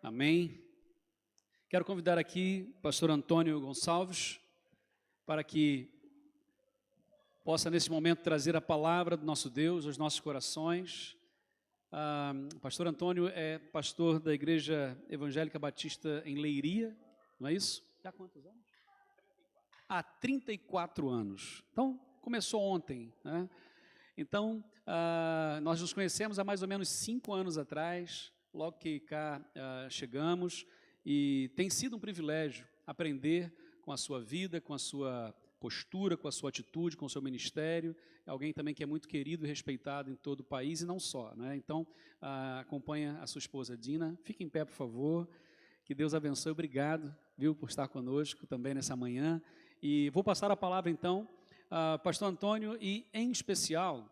Amém. Quero convidar aqui o pastor Antônio Gonçalves para que possa nesse momento trazer a palavra do nosso Deus aos nossos corações. O pastor Antônio é pastor da Igreja Evangélica Batista em Leiria, não é isso? Já há quantos anos? Há 34 anos. Então, começou ontem, né? Então, nós nos conhecemos há mais ou menos 5 anos atrás, logo que cá chegamos, e tem sido um privilégio aprender com a sua vida, com a sua postura, com a sua atitude, com o seu ministério. É alguém também que é muito querido e respeitado em todo o país e não só, né? Então, acompanha a sua esposa Dina. Fique em pé, por favor. Que Deus abençoe. Obrigado, viu, por estar conosco também nessa manhã. E vou passar a palavra, então, pastor Antônio, e em especial,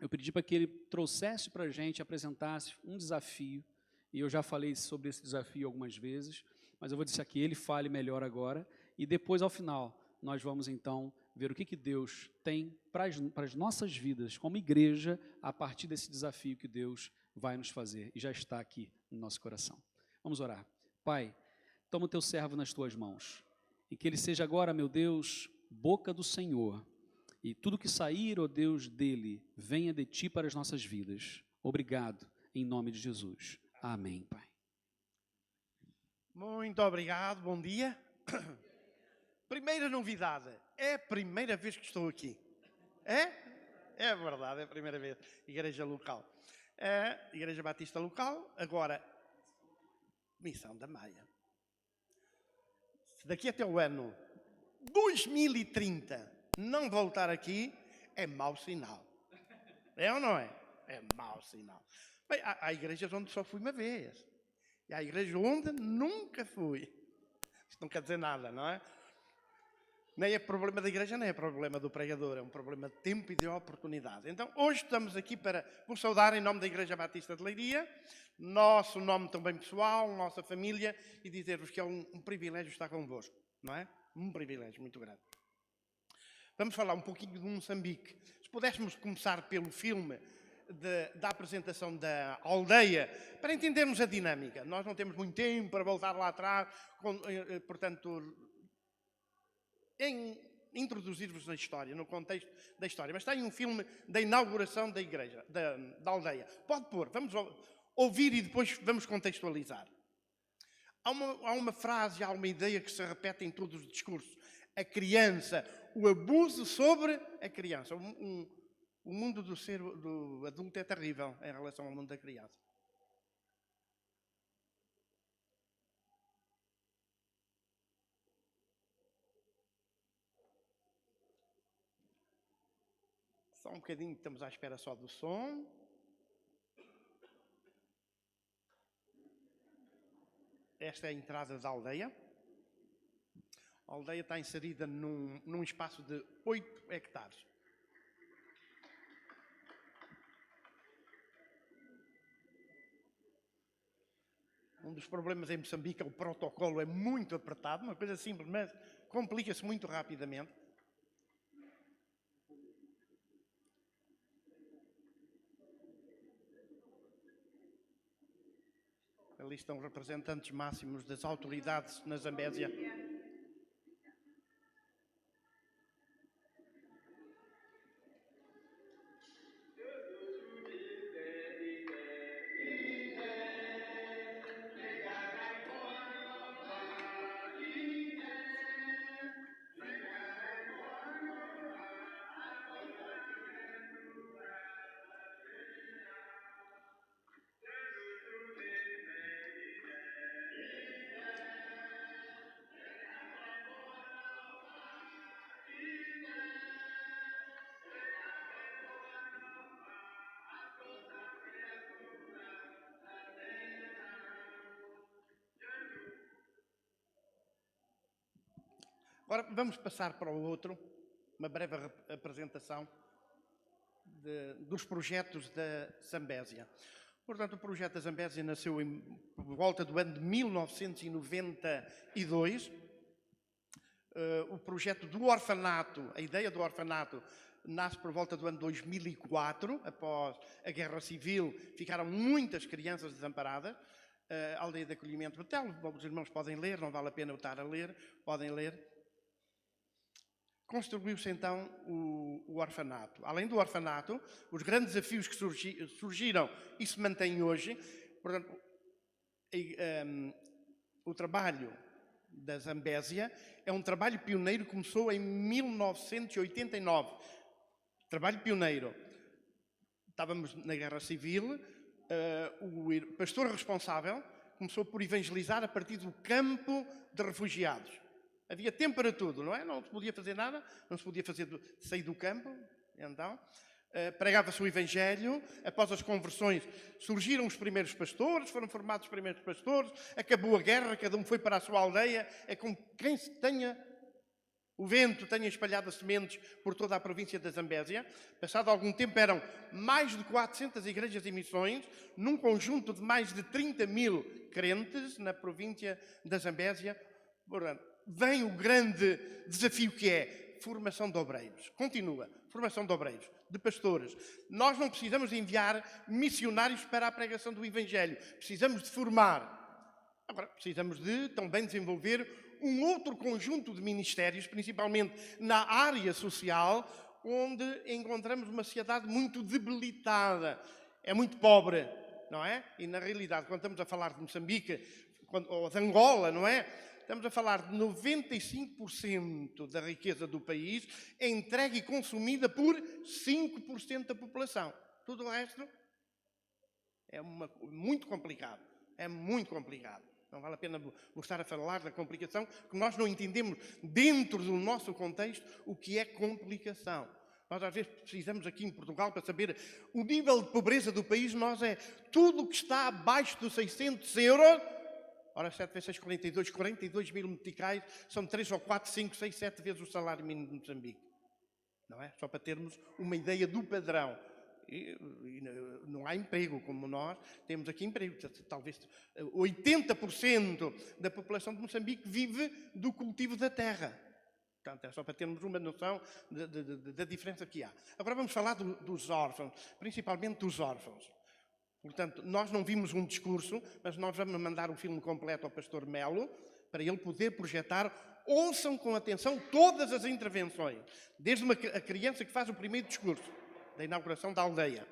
eu pedi para que ele trouxesse para a gente, apresentasse um desafio, e eu já falei sobre esse desafio algumas vezes, mas eu vou deixar que ele fale melhor agora, e depois, ao final, nós vamos, então, ver o que Deus tem para as nossas vidas, como igreja, a partir desse desafio que Deus vai nos fazer, e já está aqui no nosso coração. Vamos orar. Pai, toma o teu servo nas tuas mãos, e que ele seja agora, meu Deus, boca do Senhor, e tudo que sair, ó Deus, dele, venha de ti para as nossas vidas. Obrigado, em nome de Jesus. Amém, Pai. Muito obrigado, bom dia. Primeira novidade, é a primeira vez que estou aqui. É? É verdade, é a primeira vez. Igreja local. Igreja Batista local, agora, Missão da Maia. Se daqui até o ano 2030 não voltar aqui, é mau sinal. É ou não é? É mau sinal. Bem, há igrejas onde só fui uma vez. E há igrejas onde nunca fui. Isto não quer dizer nada, não é? Nem é problema da igreja, nem é problema do pregador. É um problema de tempo e de oportunidade. Então, hoje estamos aqui para vos saudar em nome da Igreja Batista de Leiria, nosso nome também pessoal, nossa família, e dizer-vos que é um privilégio estar convosco, não é? Um privilégio muito grande. Vamos falar um pouquinho de Moçambique. Se pudéssemos começar pelo filme da apresentação da aldeia, para entendermos a dinâmica. Nós não temos muito tempo para voltar lá atrás, portanto, em introduzir-vos na história, no contexto da história. Mas tem um filme da inauguração da igreja, da aldeia. Pode pôr, vamos ouvir e depois vamos contextualizar. Há uma frase, há uma ideia que se repete em todos os discursos. A criança, o abuso sobre a criança. O mundo do adulto é terrível em relação ao mundo da criança. Só um bocadinho, estamos à espera só do som. Esta é a entrada da aldeia. A aldeia está inserida num espaço de 8 hectares. Um dos problemas em Moçambique é o protocolo é muito apertado, uma coisa simples, mas complica-se muito rapidamente. Ali estão representantes máximos das autoridades na Zambésia. Agora vamos passar para o outro, uma breve apresentação dos projetos da Zambésia. Portanto, o projeto da Zambésia nasceu por volta do ano de 1992. O projeto do orfanato, a ideia do orfanato, nasce por volta do ano 2004, após a Guerra Civil, ficaram muitas crianças desamparadas, Aldeia de Acolhimento Betel. Os irmãos podem ler, não vale a pena eu estar a ler, podem ler. Construiu-se então o orfanato. Além do orfanato, os grandes desafios que surgiram e se mantêm hoje, portanto, o trabalho da Zambésia é um trabalho pioneiro que começou em 1989. Trabalho pioneiro. Estávamos na Guerra Civil, o pastor responsável começou por evangelizar a partir do campo de refugiados. Havia tempo para tudo, não é? Não se podia fazer nada, não se podia sair do campo, então pregava-se o Evangelho. Após as conversões surgiram os primeiros pastores, foram formados os primeiros pastores, acabou a guerra, cada um foi para a sua aldeia. É como quem tenha o vento tenha espalhado as sementes por toda a província da Zambésia. Passado algum tempo eram mais de 400 igrejas e missões, num conjunto de mais de 30.000 crentes na província da Zambésia. Portanto, vem o grande desafio que é formação de obreiros. Continua, formação de obreiros, de pastores. Nós não precisamos de enviar missionários para a pregação do Evangelho. Precisamos de formar. Agora, precisamos de também desenvolver um outro conjunto de ministérios, principalmente na área social, onde encontramos uma sociedade muito debilitada. É muito pobre, não é? E, na realidade, quando estamos a falar de Moçambique, ou de Angola, não é? Estamos a falar de 95% da riqueza do país é entregue e consumida por 5% da população. Tudo o resto é muito complicado. É muito complicado. Não vale a pena estar a falar da complicação, que nós não entendemos dentro do nosso contexto o que é complicação. Nós às vezes precisamos aqui em Portugal para saber o nível de pobreza do país. Nós é tudo o que está abaixo dos 600 euros. Ora, 7 vezes 6, 42, 42 mil meticais, são 3 ou 4, 5, 6, 7 vezes o salário mínimo de Moçambique. Não é? Só para termos uma ideia do padrão. E não há emprego, como nós temos aqui emprego. Talvez 80% da população de Moçambique vive do cultivo da terra. Portanto, é só para termos uma noção da diferença que há. Agora vamos falar dos órfãos, principalmente dos órfãos. Portanto, nós não vimos um discurso, mas nós vamos mandar o filme completo ao pastor Melo, para ele poder projetar. Ouçam com atenção todas as intervenções, desde a criança que faz o primeiro discurso da inauguração da aldeia,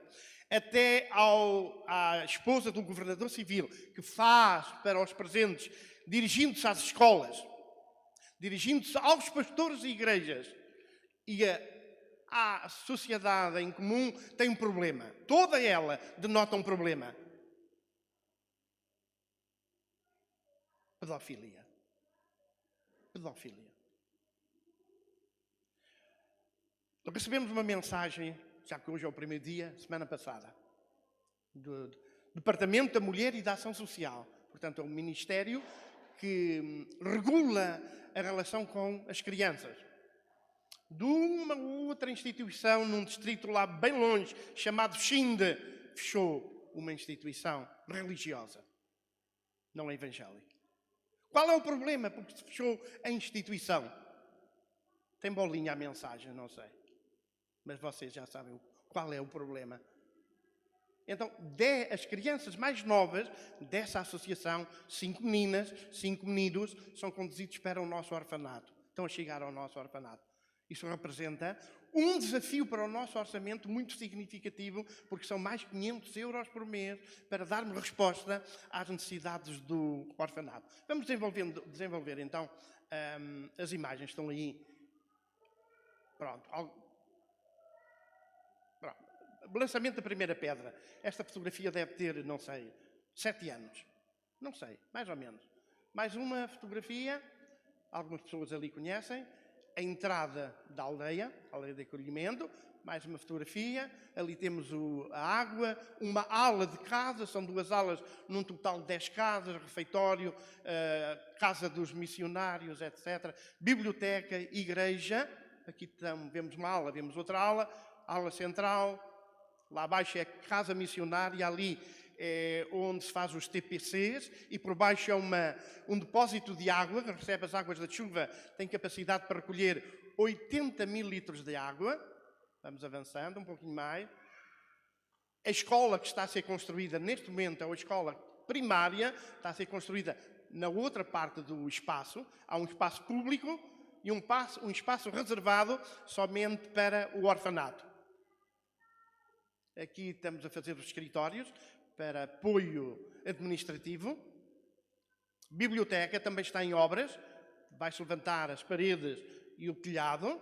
até à esposa do governador civil, que faz para os presentes, dirigindo-se às escolas, dirigindo-se aos pastores e igrejas, e a sociedade em comum tem um problema. Toda ela denota um problema. Pedofilia. Pedofilia. Recebemos uma mensagem, já que hoje é o primeiro dia, semana passada, do Departamento da Mulher e da Ação Social. Portanto, é um ministério que regula a relação com as crianças. De uma outra instituição, num distrito lá bem longe, chamado Xinde, fechou uma instituição religiosa, não é evangélica. Qual é o problema? Porque se fechou a instituição. Tem bolinha a mensagem, não sei. Mas vocês já sabem qual é o problema. Então, as crianças mais novas dessa associação, 5 meninas, 5 meninos, são conduzidos para o nosso orfanato. Estão a chegar ao nosso orfanato. Isso representa um desafio para o nosso orçamento muito significativo, porque são mais 500 euros por mês para darmos resposta às necessidades do orfanato. Vamos desenvolver então, as imagens estão aí. Pronto. Lançamento da primeira pedra. Esta fotografia deve ter, não sei, 7 anos. Não sei, mais ou menos. Mais uma fotografia, algumas pessoas ali conhecem. A entrada da aldeia, a aldeia de acolhimento, mais uma fotografia, ali temos a água, uma ala de casa, são 2 alas num total de 10 casas, refeitório, casa dos missionários, etc. Biblioteca, igreja, aqui vemos uma ala, vemos outra ala central, lá abaixo é casa missionária, ali é onde se faz os TPCs, e por baixo é um depósito de água, que recebe as águas da chuva, tem capacidade para recolher 80 mil litros de água. Vamos avançando um pouquinho mais. A escola que está a ser construída neste momento é uma escola primária está a ser construída na outra parte do espaço. Há um espaço público e um espaço reservado somente para o orfanato. Aqui estamos a fazer os escritórios para apoio administrativo. Biblioteca também está em obras. Vai-se levantar as paredes e o telhado.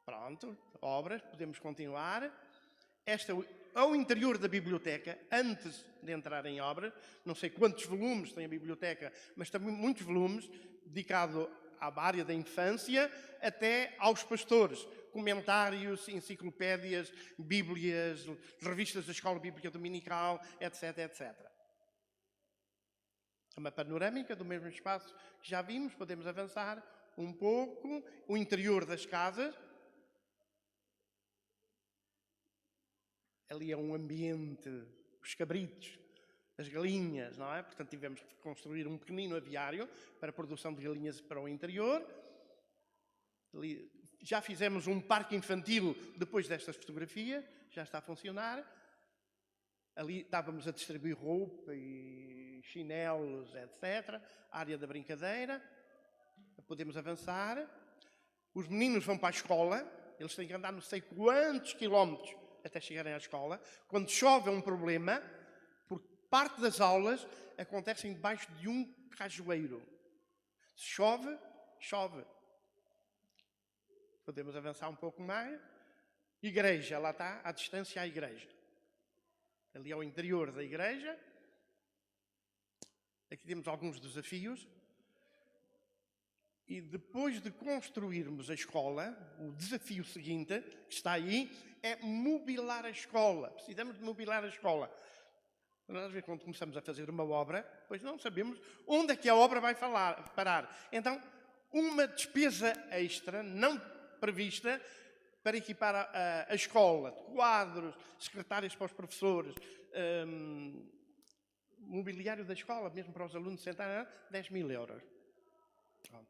Pronto, obras, podemos continuar. Este é o interior da biblioteca, antes de entrar em obras. Não sei quantos volumes tem a biblioteca, mas tem muitos volumes, dedicado à área da infância, até aos pastores. Comentários, enciclopédias, bíblias, revistas da Escola Bíblica Dominical, etc, etc. É uma panorâmica do mesmo espaço que já vimos. Podemos avançar um pouco. O interior das casas. Ali é um ambiente, os cabritos, as galinhas, não é? Portanto, tivemos que construir um pequenino aviário para a produção de galinhas para o interior. Ali, já fizemos um parque infantil depois destas fotografias, já está a funcionar. Ali estávamos a distribuir roupa e chinelos, etc. Área da brincadeira. Podemos avançar. Os meninos vão para a escola, eles têm que andar não sei quantos quilómetros até chegarem à escola. Quando chove é um problema, porque parte das aulas acontecem debaixo de um cajueiro. Se chove, chove. Podemos avançar um pouco mais. Igreja, lá está, à distância à igreja. Ali é o interior da igreja. Aqui temos alguns desafios. E depois de construirmos a escola, o desafio seguinte, que está aí, é mobilar a escola. Precisamos de mobilar a escola. Às vezes, quando começamos a fazer uma obra, depois não sabemos onde é que a obra vai parar. Então, uma despesa extra, não prevista, para equipar a escola, quadros, secretárias para os professores, mobiliário da escola, mesmo para os alunos sentarem, 10 mil euros. Pronto.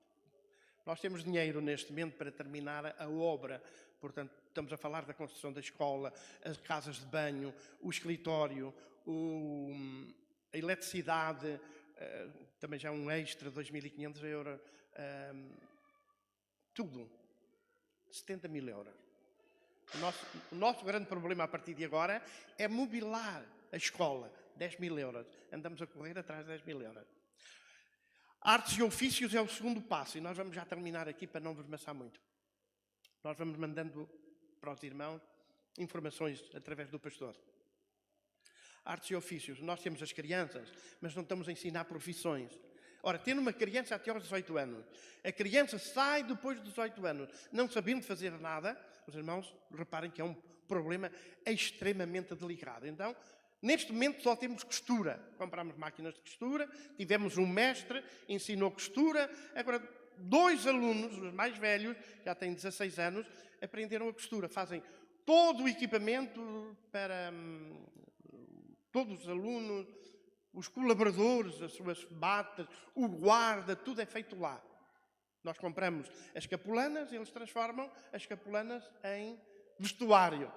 Nós temos dinheiro neste momento para terminar a obra. Portanto, estamos a falar da construção da escola, as casas de banho, o escritório, a eletricidade, também já um extra, 2.500 euros, tudo. 70 mil euros. O nosso grande problema a partir de agora é mobilar a escola. 10 mil euros. Andamos a correr atrás de 10 mil euros. Artes e ofícios é o segundo passo. E nós vamos já terminar aqui para não vos maçar muito. Nós vamos mandando para os irmãos informações através do pastor. Artes e ofícios. Nós temos as crianças, mas não estamos a ensinar profissões. Ora, tendo uma criança até aos 18 anos, a criança sai depois dos 18 anos, não sabendo fazer nada, os irmãos reparem que é um problema extremamente delicado. Então, neste momento só temos costura. Compramos máquinas de costura, tivemos um mestre, ensinou costura. Agora, 2 alunos, os mais velhos, já têm 16 anos, aprenderam a costura. Fazem todo o equipamento para todos os alunos, os colaboradores, as suas batas, o guarda, tudo é feito lá. Nós compramos as capulanas e eles transformam as capulanas em vestuário.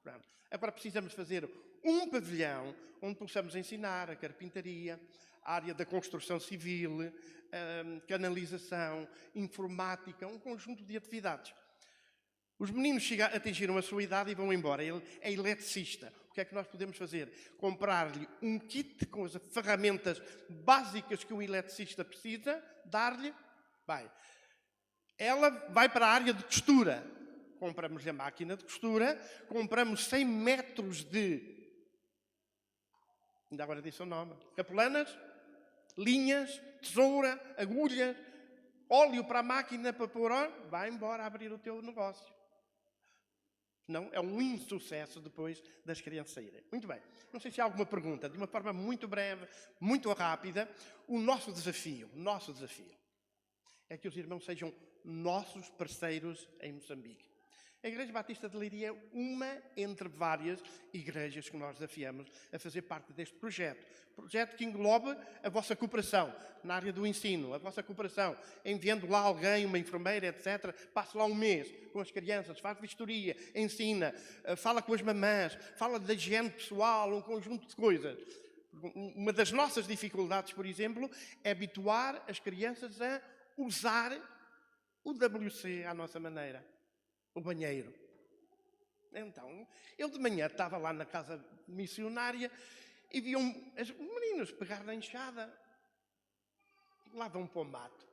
Pronto. Agora precisamos fazer um pavilhão onde possamos ensinar a carpintaria, a área da construção civil, canalização, informática, um conjunto de atividades. Os meninos atingiram a sua idade e vão embora. Ele é eletricista. O que é que nós podemos fazer? Comprar-lhe um kit com as ferramentas básicas que um eletricista precisa, dar-lhe, vai. Ela vai para a área de costura. Compramos-lhe a máquina de costura, compramos 100 metros de, ainda agora disse o nome, capulanas, linhas, tesoura, agulhas, óleo para a máquina para pôr, vai embora abrir o teu negócio. Não, é um insucesso depois das crianças saírem. Muito bem. Não sei se há alguma pergunta. De uma forma muito breve, muito rápida, o nosso desafio é que os irmãos sejam nossos parceiros em Moçambique. A Igreja Batista de Leiria é uma entre várias igrejas que nós desafiamos a fazer parte deste projeto. Projeto que engloba a vossa cooperação na área do ensino, a vossa cooperação enviando lá alguém, uma enfermeira, etc. Passe lá um mês com as crianças, faz vistoria, ensina, fala com as mamãs, fala da higiene pessoal, um conjunto de coisas. Uma das nossas dificuldades, por exemplo, é habituar as crianças a usar o WC à nossa maneira, o banheiro. Então, eu de manhã estava lá na casa missionária e vi os meninos pegar na enxada, lá vão para o mato.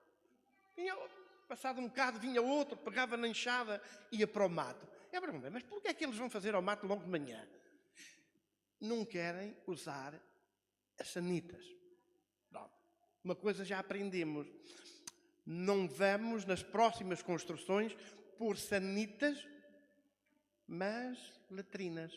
Passado um bocado, vinha outro, pegava na enxada e ia para o mato. É pergunta, mas porquê é que eles vão fazer ao mato logo de manhã? Não querem usar as sanitas. Pronto. Uma coisa já aprendemos. Não vamos, nas próximas construções, pôr sanitas, mas latrinas.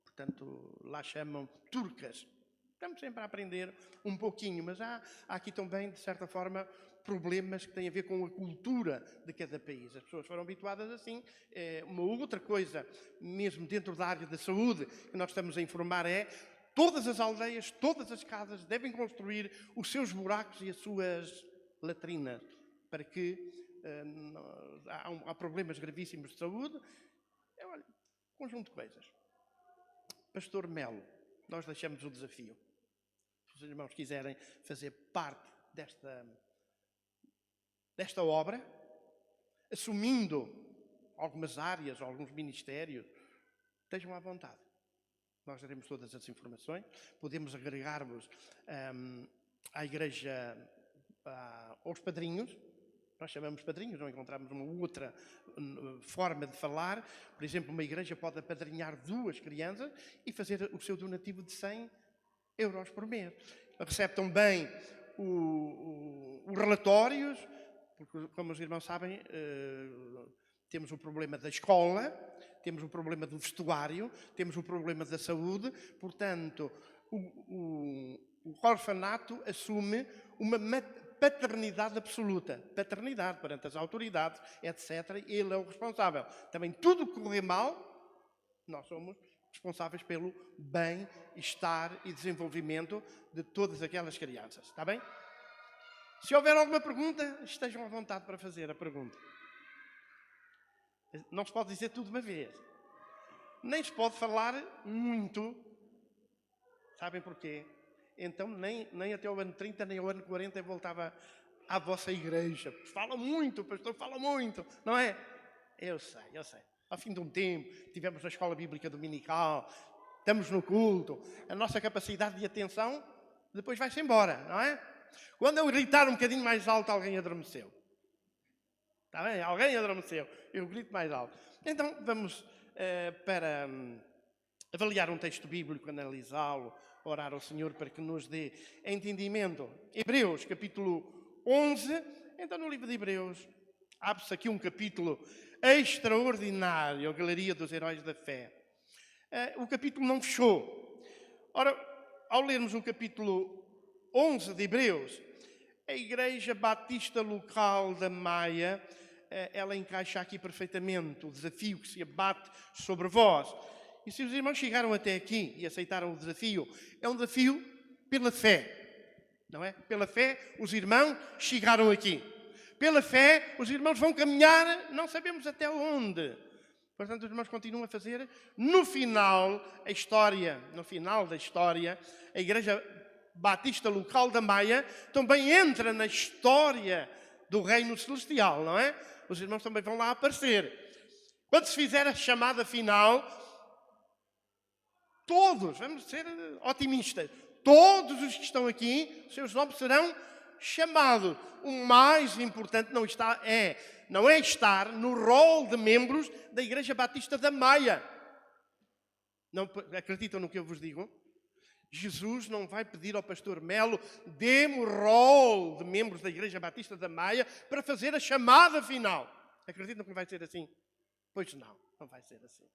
Portanto, lá chamam turcas. Estamos sempre a aprender um pouquinho, mas há aqui também, de certa forma, problemas que têm a ver com a cultura de cada país. As pessoas foram habituadas assim. Uma outra coisa, mesmo dentro da área da saúde, que nós estamos a informar é todas as aldeias, todas as casas devem construir os seus buracos e as suas latrinas, para que há problemas gravíssimos de saúde. Olha, um conjunto de coisas. Pastor Melo, nós deixamos o desafio. Se os irmãos quiserem fazer parte desta obra, assumindo algumas áreas, alguns ministérios, estejam à vontade. Nós daremos todas as informações, podemos agregar-vos à igreja, aos padrinhos. Nós chamamos padrinhos, não encontramos uma outra forma de falar. Por exemplo, uma igreja pode apadrinhar 2 crianças e fazer o seu donativo de 100 euros por mês. Recebe também os relatórios, porque, como os irmãos sabem, temos o problema da escola, temos o problema do vestuário, temos o problema da saúde. Portanto, o orfanato assume uma paternidade absoluta. Paternidade perante as autoridades, etc. Ele é o responsável. Também tudo o que correr mal, nós somos responsáveis pelo bem-estar e desenvolvimento de todas aquelas crianças. Está bem? Se houver alguma pergunta, estejam à vontade para fazer a pergunta. Não se pode dizer tudo de uma vez. Nem se pode falar muito. Sabem porquê? Então, nem até o ano 30, nem ao ano 40 eu voltava à vossa igreja. Fala muito, o pastor fala muito, não é? Eu sei. Ao fim de um tempo, tivemos na escola bíblica dominical, estamos no culto, a nossa capacidade de atenção depois vai-se embora, não é? Quando eu gritar um bocadinho mais alto, alguém adormeceu. Está bem? Alguém adormeceu. Eu grito mais alto. Então, vamos para avaliar um texto bíblico, analisá-lo, orar ao Senhor para que nos dê entendimento. Hebreus, capítulo 11. Então, no livro de Hebreus, abre-se aqui um capítulo extraordinário, a Galeria dos Heróis da Fé. O capítulo não fechou. Ora, ao lermos o capítulo 11 de Hebreus, a Igreja Batista Local da Maia, ela encaixa aqui perfeitamente o desafio que se abate sobre vós. E se os irmãos chegaram até aqui e aceitaram o desafio, é um desafio pela fé, não é? Pela fé, os irmãos chegaram aqui. Pela fé, os irmãos vão caminhar, não sabemos até onde. Portanto, os irmãos continuam a fazer. No final da história, a Igreja Batista Local da Maia também entra na história do Reino Celestial, não é? Os irmãos também vão lá aparecer. Quando se fizer a chamada final, todos, vamos ser otimistas, todos os que estão aqui, seus nomes serão chamados. O mais importante não é estar no rol de membros da Igreja Batista da Maia. Não acreditam no que eu vos digo? Jesus não vai pedir ao pastor Melo, dê-me o rol de membros da Igreja Batista da Maia para fazer a chamada final. Acreditam que vai ser assim? Pois não vai ser assim.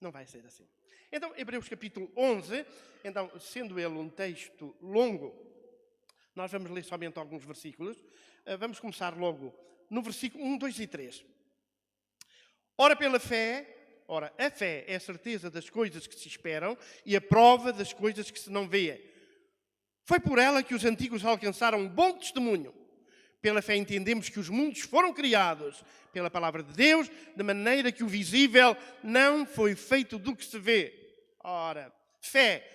Não vai ser assim. Então, Hebreus capítulo 11, então, sendo ele um texto longo, nós vamos ler somente alguns versículos. Vamos começar logo no versículo 1, 2 e 3. Ora, a fé é a certeza das coisas que se esperam e a prova das coisas que se não vêem. Foi por ela que os antigos alcançaram um bom testemunho. Pela fé entendemos que os mundos foram criados pela palavra de Deus, de maneira que o visível não foi feito do que se vê. Ora, fé.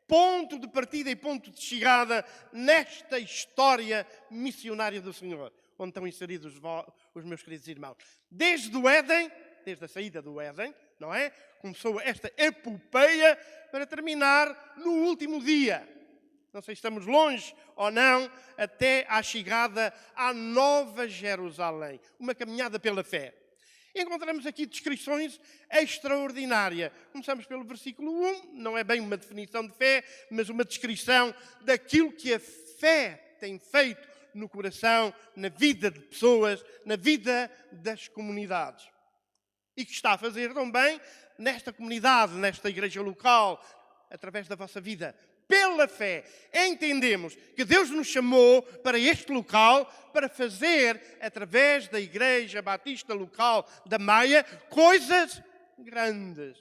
ponto de partida e ponto de chegada nesta história missionária do Senhor, onde estão inseridos os meus queridos irmãos. Desde o Éden, desde a saída do Éden, não é? Começou esta epopeia para terminar no último dia. Não sei se estamos longe ou não, até à chegada à Nova Jerusalém. Uma caminhada pela fé. Encontramos aqui descrições extraordinárias. Começamos pelo versículo 1, não é bem uma definição de fé, mas uma descrição daquilo que a fé tem feito no coração, na vida de pessoas, na vida das comunidades. E que está a fazer também nesta comunidade, nesta igreja local, através da vossa vida. Pela fé, entendemos que Deus nos chamou para este local para fazer, através da Igreja Batista Local da Maia, coisas grandes.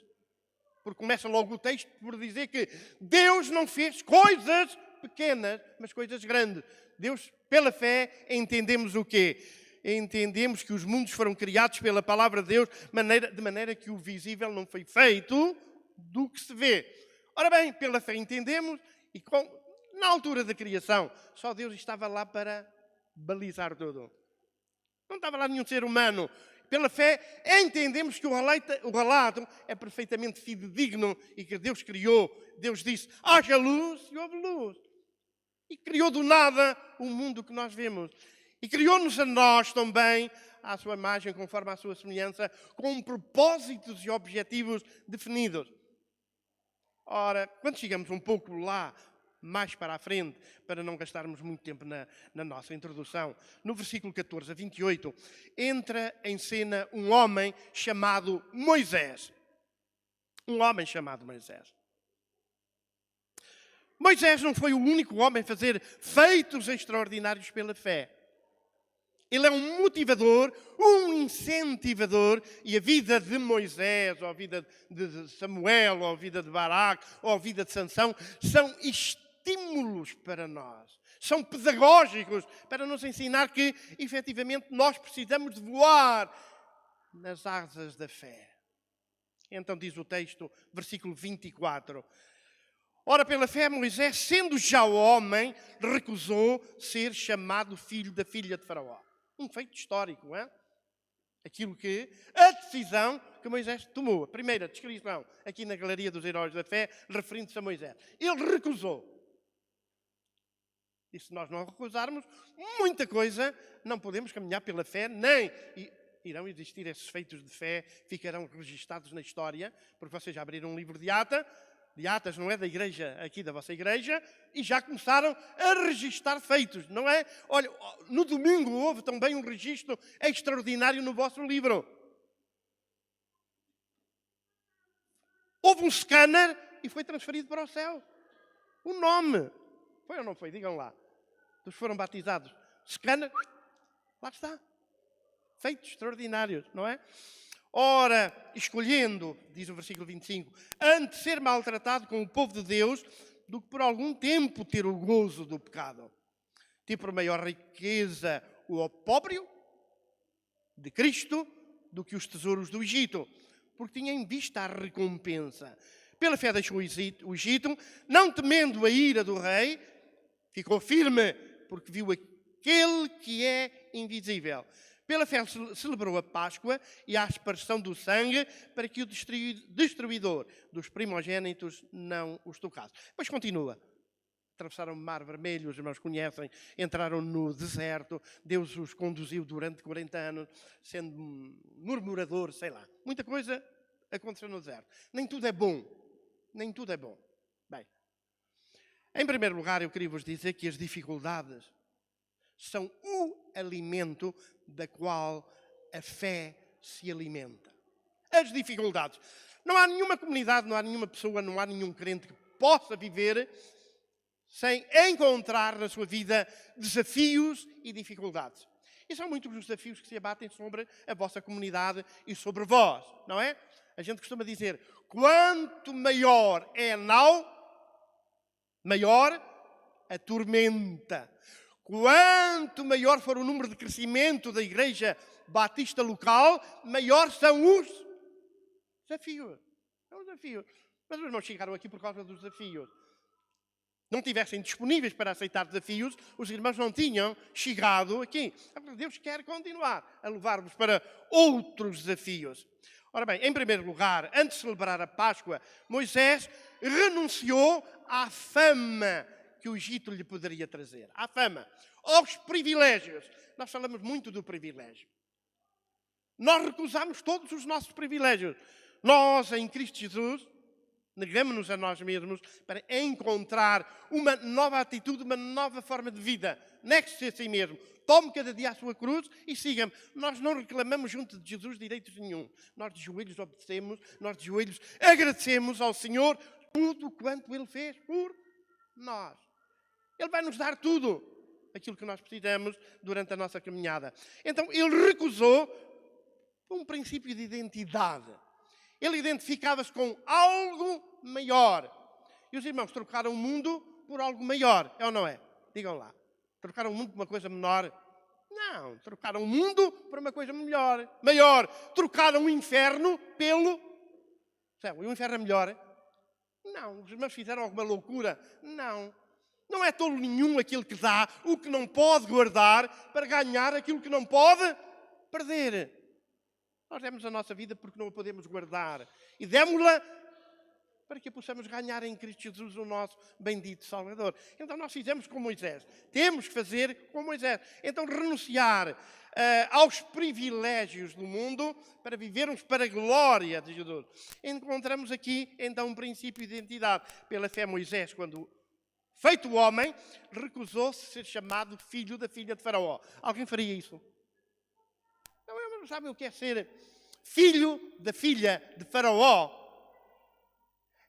Porque começa logo o texto por dizer que Deus não fez coisas pequenas, mas coisas grandes. Deus, pela fé, entendemos o quê? Entendemos que os mundos foram criados pela palavra de Deus de maneira que o visível não foi feito do que se vê. Ora bem, pela fé entendemos, e na altura da criação, só Deus estava lá para balizar tudo. Não estava lá nenhum ser humano. Pela fé entendemos que o relato é perfeitamente fidedigno e que Deus criou. Deus disse, haja luz e houve luz. E criou do nada o mundo que nós vemos. E criou-nos a nós também, à sua imagem, conforme à sua semelhança, com propósitos e objetivos definidos. Ora, quando chegamos um pouco lá, mais para a frente, para não gastarmos muito tempo na nossa introdução, no versículo 14 a 28, entra em cena um homem chamado Moisés. Um homem chamado Moisés. Moisés não foi o único homem a fazer feitos extraordinários pela fé. Ele é um motivador, um incentivador, e a vida de Moisés, ou a vida de Samuel, ou a vida de Baraque, ou a vida de Sansão, são estímulos para nós. São pedagógicos para nos ensinar que, efetivamente, nós precisamos de voar nas asas da fé. Então diz o texto, versículo 24. Ora, pela fé, Moisés, sendo já homem, recusou ser chamado filho da filha de Faraó. Um feito histórico, não é? A decisão que Moisés tomou. A primeira descrição aqui na Galeria dos Heróis da Fé, referindo-se a Moisés. Ele recusou. E se nós não recusarmos muita coisa, não podemos caminhar pela fé, nem irão existir esses feitos de fé, ficarão registados na história, porque vocês já abriram um livro de Atas, não é da igreja, aqui da vossa igreja, e já começaram a registar feitos, não é? Olha, no domingo houve também um registro extraordinário no vosso livro. Houve um scanner e foi transferido para o céu. O nome. Foi ou não foi? Digam lá. Dos foram batizados. Scanner, lá está. Feitos extraordinários, não é? Ora, escolhendo, diz o versículo 25, antes ser maltratado com o povo de Deus, do que por algum tempo ter o gozo do pecado. Ter por maior riqueza o opróbrio de Cristo do que os tesouros do Egito, porque tinha em vista a recompensa. Pela fé deixou o Egito, não temendo a ira do rei, ficou firme, porque viu aquele que é invisível. Pela fé celebrou a Páscoa e a aspersão do sangue para que o destruidor dos primogênitos não os tocasse. Depois continua. Atravessaram o Mar Vermelho, os irmãos conhecem, entraram no deserto, Deus os conduziu durante 40 anos, sendo murmurador, sei lá. Muita coisa aconteceu no deserto. Nem tudo é bom. Nem tudo é bom. Bem, em primeiro lugar, eu queria vos dizer que as dificuldades são o alimento da qual a fé se alimenta. As dificuldades. Não há nenhuma comunidade, não há nenhuma pessoa, não há nenhum crente que possa viver sem encontrar na sua vida desafios e dificuldades. E são muitos os desafios que se abatem sobre a vossa comunidade e sobre vós, não é? A gente costuma dizer, quanto maior é a nau, maior a tormenta. Quanto maior for o número de crescimento da igreja batista local, maior são os desafios. É um desafio. Mas os irmãos chegaram aqui por causa dos desafios. não estivessem disponíveis para aceitar desafios, os irmãos não tinham chegado aqui. Agora, Deus quer continuar a levar-vos para outros desafios. Ora bem, em primeiro lugar, antes de celebrar a Páscoa, Moisés renunciou à fama que o Egito lhe poderia trazer. À fama, aos privilégios. Nós falamos muito do privilégio. Nós recusamos todos os nossos privilégios. Nós, em Cristo Jesus, negamos-nos a nós mesmos para encontrar uma nova atitude, uma nova forma de vida. Negue-se a si mesmo. Tome cada dia a sua cruz e siga-me. Nós não reclamamos junto de Jesus direitos nenhum. Nós de joelhos obedecemos, nós de joelhos agradecemos ao Senhor tudo quanto Ele fez por nós. Ele vai nos dar tudo aquilo que nós precisamos durante a nossa caminhada. Então, Ele recusou um princípio de identidade. Ele identificava-se com algo maior. E os irmãos trocaram o mundo por algo maior. É ou não é? Digam lá. Trocaram o mundo por uma coisa menor? Não. Trocaram o mundo por uma coisa melhor. Maior. Trocaram o inferno pelo céu. E o inferno é melhor? Não. Os irmãos fizeram alguma loucura? Não. Não é tolo nenhum aquele que dá o que não pode guardar para ganhar aquilo que não pode perder. Nós demos a nossa vida porque não a podemos guardar. E demos-la para que a possamos ganhar em Cristo Jesus, o nosso bendito Salvador. Então nós fizemos como Moisés. Temos que fazer como Moisés. Então renunciar aos privilégios do mundo para vivermos para a glória de Jesus. Encontramos aqui então um princípio de identidade. Pela fé Moisés, quando feito homem, recusou-se ser chamado filho da filha de Faraó. Alguém faria isso? Não sabem o que é ser filho da filha de Faraó?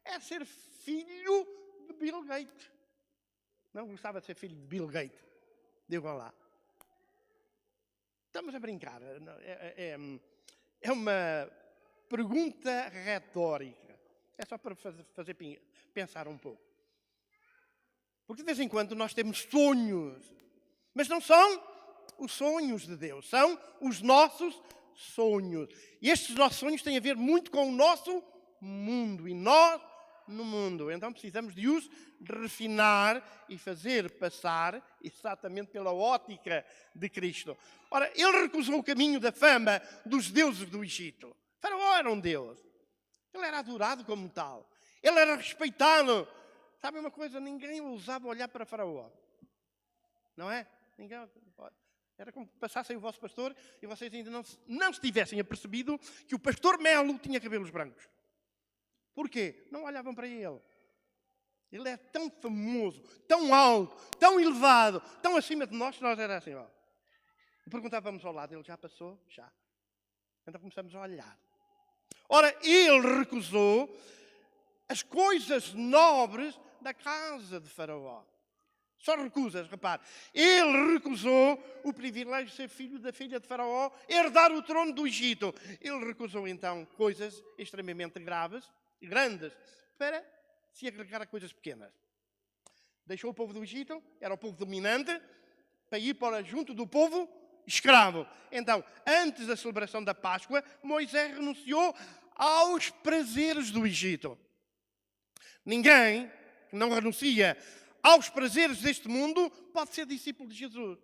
É ser filho de Bill Gates. Não gostava de ser filho de Bill Gates. Digam lá. Estamos a brincar. É uma pergunta retórica. É só para fazer pensar um pouco. Porque de vez em quando nós temos sonhos. Mas não são os sonhos de Deus, são os nossos sonhos. E estes nossos sonhos têm a ver muito com o nosso mundo e nós no mundo. Então precisamos de os refinar e fazer passar exatamente pela ótica de Cristo. Ora, ele recusou o caminho da fama dos deuses do Egito. Faraó era um deus. Ele era adorado como tal. Ele era respeitado. Sabe uma coisa? Ninguém ousava olhar para Faraó. Não é? Ninguém. Era como que passassem o vosso pastor e vocês ainda não se tivessem apercebido que o pastor Melo tinha cabelos brancos. Porquê? Não olhavam para ele. Ele é tão famoso, tão alto, tão elevado, tão acima de nós, que nós era assim, ó. E perguntávamos ao lado, ele já passou? Já. Então começamos a olhar. Ora, ele recusou as coisas nobres da casa de Faraó. Só recusas, repare. Ele recusou o privilégio de ser filho da filha de Faraó, herdar o trono do Egito. Ele recusou, então, coisas extremamente graves e grandes para se agregar a coisas pequenas. Deixou o povo do Egito, era o povo dominante, para ir para junto do povo escravo. Então, antes da celebração da Páscoa, Moisés renunciou aos prazeres do Egito. Ninguém que não renuncia aos prazeres deste mundo pode ser discípulo de Jesus.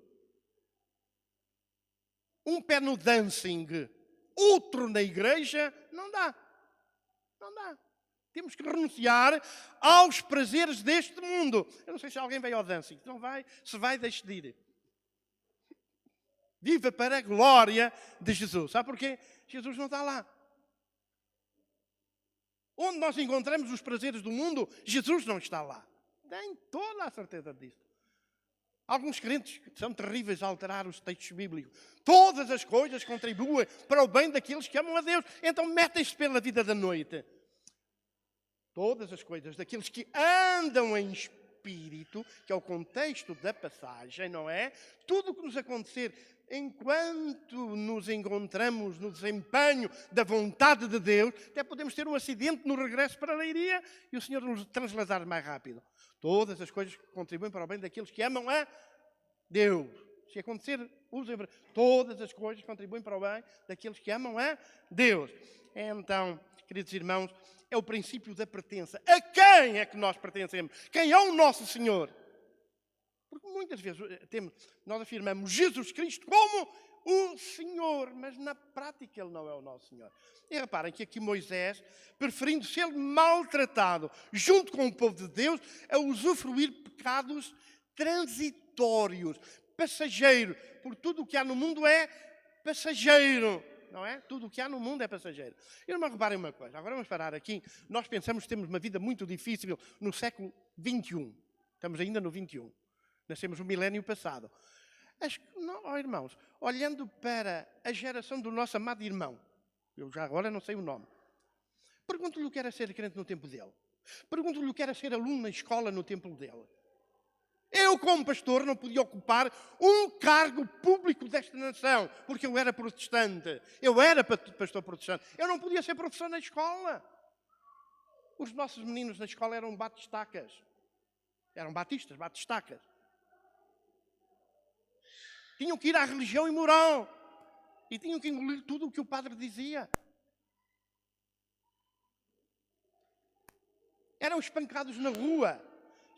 Um pé no dancing, outro na igreja, não dá. Não dá. Temos que renunciar aos prazeres deste mundo. Eu não sei se alguém veio ao dancing. Se não vai, se vai, deixe de ir. Viva para a glória de Jesus. Sabe porquê? Jesus não está lá. Onde nós encontramos os prazeres do mundo, Jesus não está lá. Tenho toda a certeza disso. Alguns crentes são terríveis a alterar os textos bíblicos. Todas as coisas contribuem para o bem daqueles que amam a Deus. Então metem-se pela vida da noite. Todas as coisas daqueles que andam em espírito, que é o contexto da passagem, não é? Tudo o que nos acontecer enquanto nos encontramos no desempenho da vontade de Deus, até podemos ter um acidente no regresso para a Leiria e o Senhor nos transladar mais rápido. Todas as coisas contribuem para o bem daqueles que amam a Deus. Se acontecer, usem. Todas as coisas contribuem para o bem daqueles que amam a Deus. Então, queridos irmãos, é o princípio da pertença. A quem é que nós pertencemos? Quem é o nosso Senhor? Porque muitas vezes nós afirmamos Jesus Cristo como o Senhor, mas na prática Ele não é o nosso Senhor. E reparem que aqui Moisés, preferindo ser maltratado junto com o povo de Deus, a usufruir pecados transitórios, passageiros, porque tudo o que há no mundo é passageiro. Não é? Tudo o que há no mundo é passageiro. E não reparem uma coisa, agora vamos parar aqui. Nós pensamos que temos uma vida muito difícil no século XXI. Estamos ainda no XXI. Nascemos no milénio passado. Não, irmãos, olhando para a geração do nosso amado irmão, eu já agora não sei o nome, pergunto-lhe o que era ser crente no tempo dele. Pergunto-lhe o que era ser aluno na escola no tempo dele. Eu, como pastor, não podia ocupar um cargo público desta nação, porque eu era protestante. Eu era pastor protestante. Eu não podia ser professor na escola. Os nossos meninos na escola eram batistacas. Eram batistas, batistacas. Tinham que ir à religião e moral. E tinham que engolir tudo o que o padre dizia. Eram espancados na rua.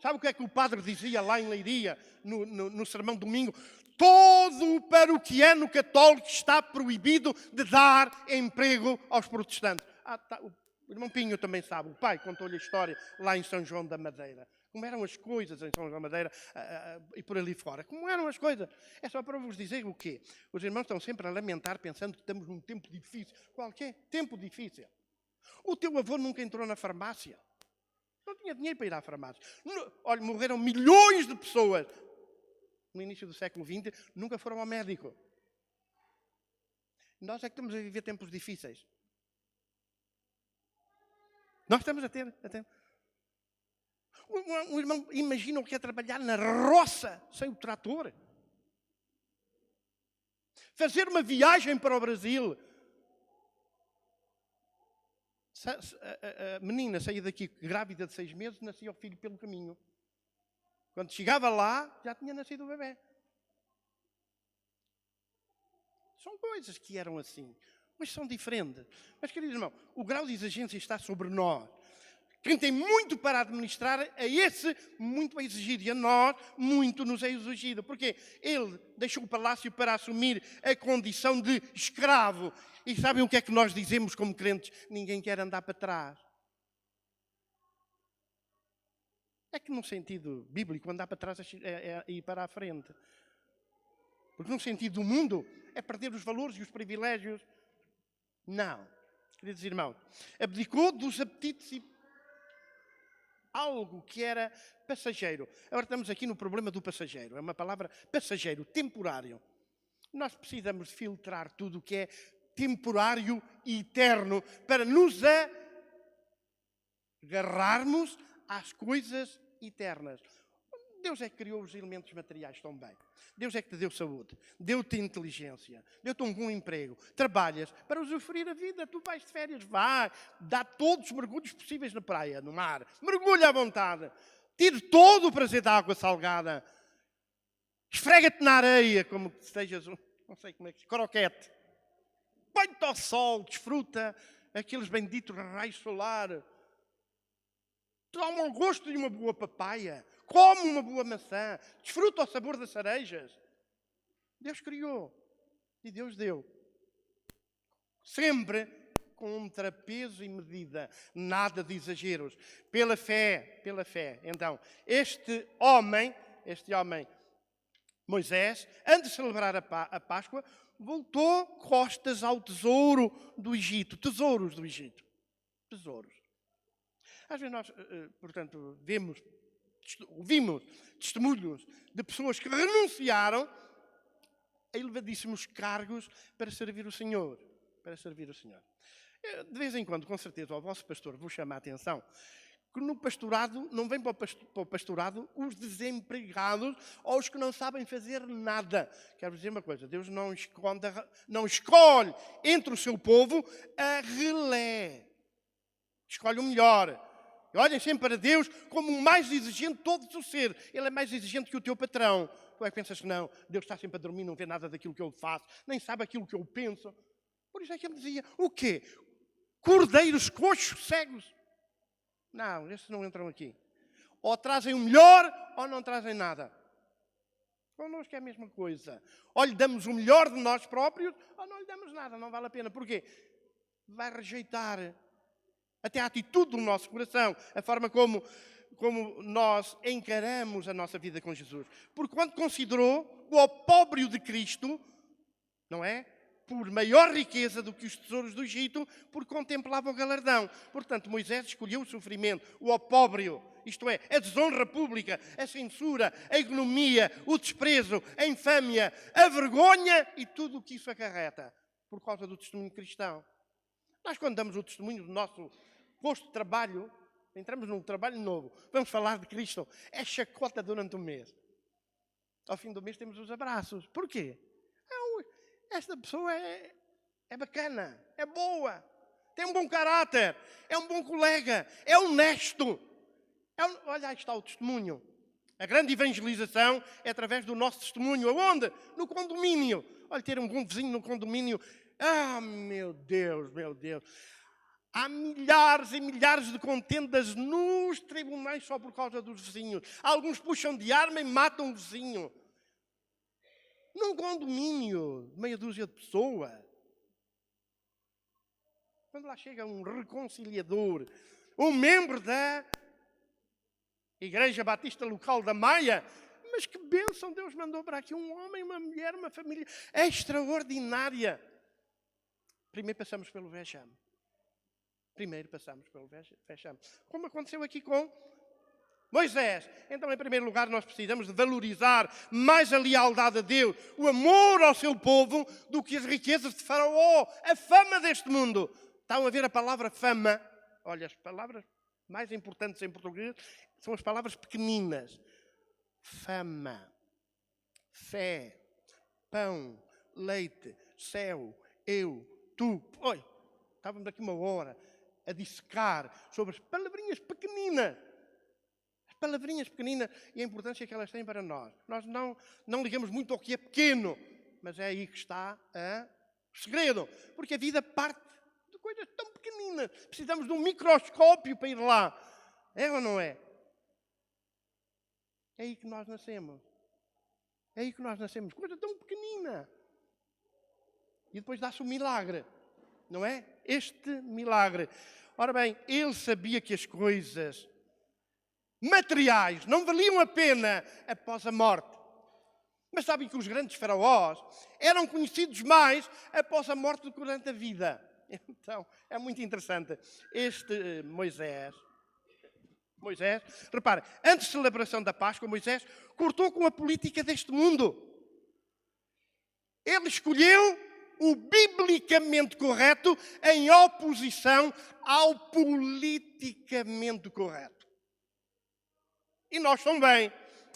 Sabe o que é que o padre dizia lá em Leiria, no sermão de domingo? Todo paroquiano católico está proibido de dar emprego aos protestantes. O irmão Pinho também sabe, o pai contou-lhe a história lá em São João da Madeira. Como eram as coisas em São João da Madeira e por ali fora. Como eram as coisas. É só para vos dizer o quê? Os irmãos estão sempre a lamentar pensando que estamos num tempo difícil. Qualquer tempo difícil. O teu avô nunca entrou na farmácia. Não tinha dinheiro para ir à farmácia. Olha, morreram milhões de pessoas no início do século XX, nunca foram ao médico. Nós é que estamos a viver tempos difíceis. Nós estamos a ter. Um irmão imagina o que é trabalhar na roça sem o trator. Fazer uma viagem para o Brasil. A menina saía daqui grávida de 6 meses, nascia o filho pelo caminho. Quando chegava lá, já tinha nascido o bebê. São coisas que eram assim, mas são diferentes. Mas, querido irmão, o grau de exigência está sobre nós. Quem tem muito para administrar, a esse muito a exigir. E a nós, muito nos é exigido. Porque ele deixou o palácio para assumir a condição de escravo. E sabem o que é que nós dizemos como crentes? Ninguém quer andar para trás. É que num sentido bíblico, andar para trás é ir para a frente. Porque num sentido do mundo, é perder os valores e os privilégios. Não. Queridos irmãos, abdicou dos apetites e algo que era passageiro. Agora estamos aqui no problema do passageiro. É uma palavra passageiro, temporário. Nós precisamos filtrar tudo o que é temporário e eterno para nos agarrarmos às coisas eternas. Deus é que criou os elementos materiais também. Deus é que te deu saúde, deu-te inteligência, deu-te um bom emprego. Trabalhas para usufruir a vida. Tu vais de férias, vai, dá todos os mergulhos possíveis na praia, no mar. Mergulha à vontade. Tire todo o prazer da água salgada. Esfrega-te na areia, como que sejas não sei como é que se croquete. Põe-te ao sol, desfruta aqueles benditos raios solares. Toma o gosto de uma boa papaya. Come uma boa maçã. Desfruta o sabor das cerejas. Deus criou. E Deus deu. Sempre com um trapeso e medida. Nada de exageros. Pela fé. Pela fé. Então, este homem, Moisés, antes de celebrar a Páscoa, voltou costas ao tesouro do Egito. Tesouros do Egito. Tesouros. Às vezes nós, portanto, ouvimos testemunhos de pessoas que renunciaram a elevadíssimos cargos para servir o Senhor. Para servir o Senhor. De vez em quando, com certeza, o vosso pastor vos chama a atenção que no pastorado, não vem para o pastorado os desempregados ou os que não sabem fazer nada. Quero dizer uma coisa, Deus não escolhe entre o seu povo a relé. Escolhe o melhor. E olhem sempre para Deus como o mais exigente de todos os seres. Ele é mais exigente que o teu patrão. Tu é que pensas que não, Deus está sempre a dormir, não vê nada daquilo que eu faço, nem sabe aquilo que eu penso. Por isso é que ele dizia, o quê? Cordeiros coxos, cegos. Não, esses não entram aqui. Ou trazem o melhor ou não trazem nada. Connosco é a mesma coisa. Ou lhe damos o melhor de nós próprios ou não lhe damos nada. Não vale a pena. Porquê? Vai rejeitar até a atitude do nosso coração, a forma como nós encaramos a nossa vida com Jesus. Porque quando considerou o opróbrio de Cristo, não é? Por maior riqueza do que os tesouros do Egito, porque contemplava o galardão. Portanto, Moisés escolheu o sofrimento, o opróbrio, isto é, a desonra pública, a censura, a ignomia, o desprezo, a infâmia, a vergonha e tudo o que isso acarreta, por causa do testemunho cristão. Nós, quando damos o testemunho do nosso posto de trabalho, entramos num trabalho novo, vamos falar de Cristo, é chacota durante um mês. Ao fim do mês temos os abraços. Porquê? Esta pessoa é bacana, é boa, tem um bom caráter, é um bom colega, é honesto. Olha, aí está o testemunho. A grande evangelização é através do nosso testemunho. Aonde? No condomínio. Olha, ter um bom vizinho no condomínio. Ah, meu Deus, meu Deus. Há milhares e milhares de contendas nos tribunais só por causa dos vizinhos. Alguns puxam de arma e matam o vizinho. Num condomínio de meia dúzia de pessoas. Quando lá chega um reconciliador, um membro da Igreja Batista Local da Maia, mas que bênção Deus mandou para aqui um homem, uma mulher, uma família extraordinária. Primeiro passamos pelo vexame. Como aconteceu aqui com Moisés. Então, em primeiro lugar, nós precisamos de valorizar mais a lealdade a Deus, o amor ao seu povo, do que as riquezas de Faraó, a fama deste mundo. Estão a ver a palavra fama? Olha, as palavras mais importantes em português são as palavras pequeninas. Fama, fé, pão, leite, céu, eu, tu. Oi, estávamos aqui uma hora a dissecar sobre as palavrinhas pequeninas. Palavrinhas pequeninas e a importância que elas têm para nós. Nós não ligamos muito ao que é pequeno, mas é aí que está o segredo. Porque a vida parte de coisas tão pequeninas. Precisamos de um microscópio para ir lá. É ou não é? É aí que nós nascemos. Coisa tão pequenina. E depois dá-se um milagre. Não é? Este milagre. Ora bem, ele sabia que as coisas materiais não valiam a pena após a morte. Mas sabem que os grandes faraós eram conhecidos mais após a morte do que durante a vida. Então, é muito interessante. Este Moisés, repare, antes da celebração da Páscoa, Moisés cortou com a política deste mundo. Ele escolheu o biblicamente correto em oposição ao politicamente correto. E nós também.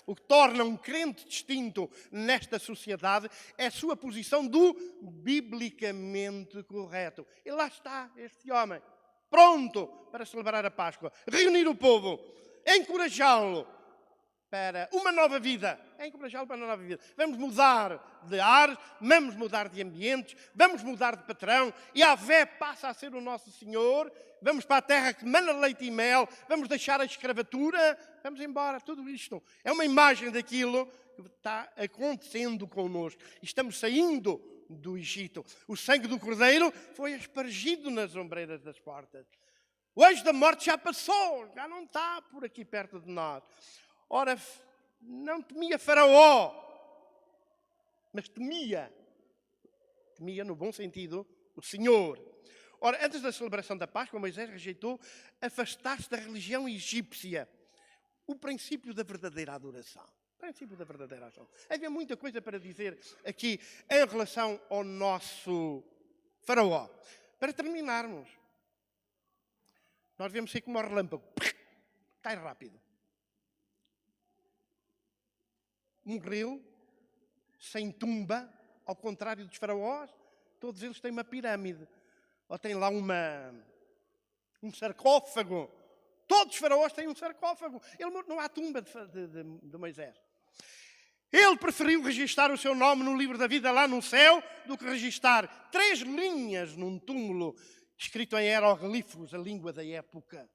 O que torna um crente distinto nesta sociedade é a sua posição do biblicamente correto. E lá está este homem, pronto para celebrar a Páscoa, reunir o povo, encorajá-lo para uma nova vida. Vamos mudar de ar, vamos mudar de ambientes, vamos mudar de patrão. E a Yahvé passa a ser o nosso Senhor. Vamos para a terra que mana leite e mel. Vamos deixar a escravatura. Vamos embora. Tudo isto é uma imagem daquilo que está acontecendo connosco. Estamos saindo do Egito. O sangue do Cordeiro foi aspergido nas ombreiras das portas. O anjo da morte já passou. Já não está por aqui perto de nós. Ora, não temia Faraó, mas temia no bom sentido, o Senhor. Ora, antes da celebração da Páscoa, Moisés rejeitou afastar-se da religião egípcia, o princípio da verdadeira adoração. Havia muita coisa para dizer aqui em relação ao nosso Faraó. Para terminarmos, nós devemos ser como o relâmpago. Cai rápido. Morreu, sem tumba, ao contrário dos faraós, todos eles têm uma pirâmide. Ou têm lá um sarcófago. Todos os faraós têm um sarcófago. Não há tumba de Moisés. Ele preferiu registar o seu nome no livro da vida lá no céu do que registar 3 linhas num túmulo escrito em hieroglifos, a língua da época.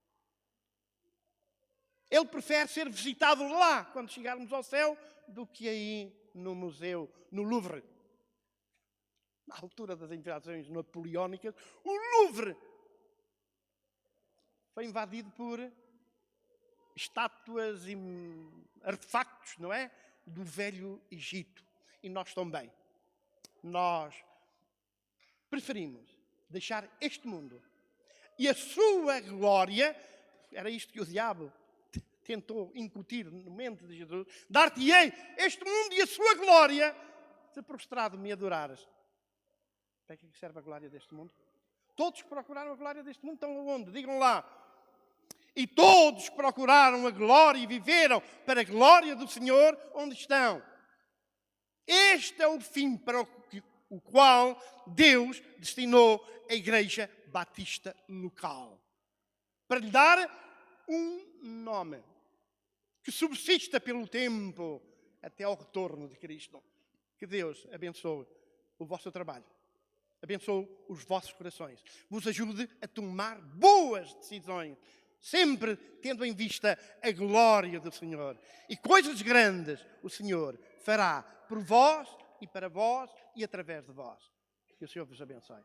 Ele prefere ser visitado lá, quando chegarmos ao céu, do que aí no museu, no Louvre. Na altura das invasões napoleónicas, o Louvre foi invadido por estátuas e artefactos, não é? Do Velho Egito. E nós também. Nós preferimos deixar este mundo e a sua glória, era isto que o diabo tentou incutir no mente de Jesus, dar-te-ei este mundo e a sua glória, se prostrado me adorares. Para que serve a glória deste mundo? Todos que procuraram a glória deste mundo estão aonde? Digam lá. E todos que procuraram a glória e viveram para a glória do Senhor, onde estão? Este é o fim para o qual Deus destinou a Igreja Batista local. Para lhe dar um nome que subsista pelo tempo até ao retorno de Cristo. Que Deus abençoe o vosso trabalho, abençoe os vossos corações, vos ajude a tomar boas decisões, sempre tendo em vista a glória do Senhor. E coisas grandes o Senhor fará por vós e para vós e através de vós. Que o Senhor vos abençoe.